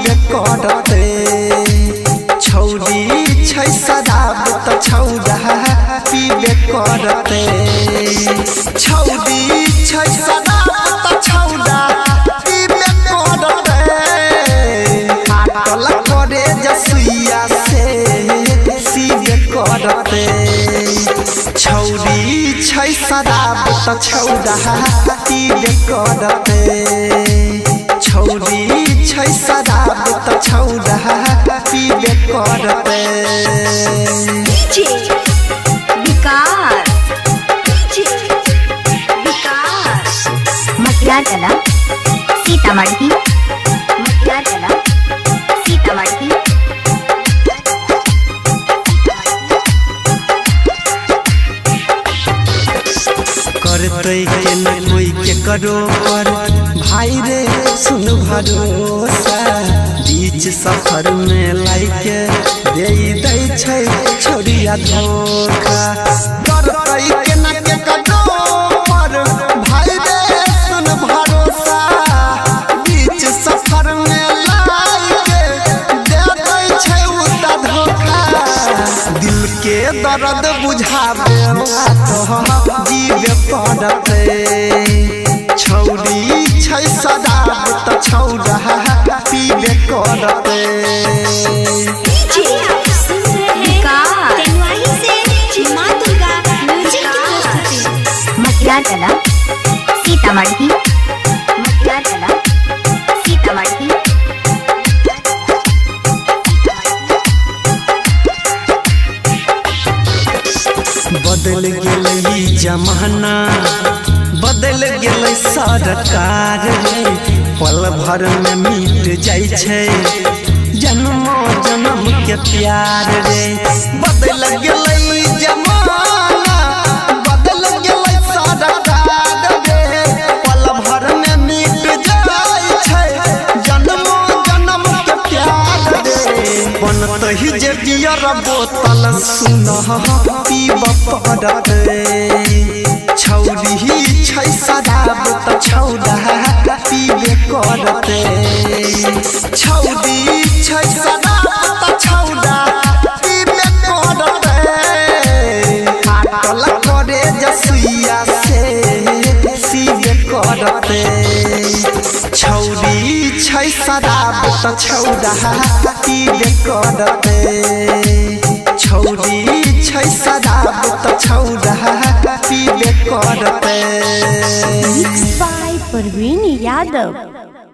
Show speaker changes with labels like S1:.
S1: पीबे करते छौरी छै शराब त छौरा पीबे करते छौरी छै शराब त छौरा पीबे करते हाटल करे जसुइया से सीबे करते छौरी छै शराब त छौरा पीबे करते छौरी छै शराब त छौरा पीबे करते
S2: डीजे विकास मटियार कला सीतामढ़ी
S1: करते के न कोई के करो पर भाई रे सुन भरोसा बीच सफर में लाइके दे छै छोरिया धोखा करते के न के करो पर भाई रे सुन भरोसा बीच सफर में लाइके दे छै उता धोखा दिल के दर्द बुझावे तो जीवे पड़ते छौरी छै शराब त छौरा पीबे करते
S2: मटियार कला सीतामढ़ी
S1: बदल गेलै जमाना बदल गेलै सरकार पल भर में मिट जाइ छै जन्मो जन्म के प्यार रे बदल गेलै जमाना बदल गेलै सरकार रे पल भर में मिट जाइ छै जन्मो जन्म के प्यार रे बनते ही जे बियर बोतल सुन पीब पड़ते छौरी छै शराब त छौरा पीबे करते छौरी छै शराब त छौरा पीबे करते हाटल करे जसुइया से सीबे करते छौरी छै शराब त छौरा पीबे करते छौरी छै शराब त छौरा पीबे करते
S3: मिक्स बाय परवीन यादव।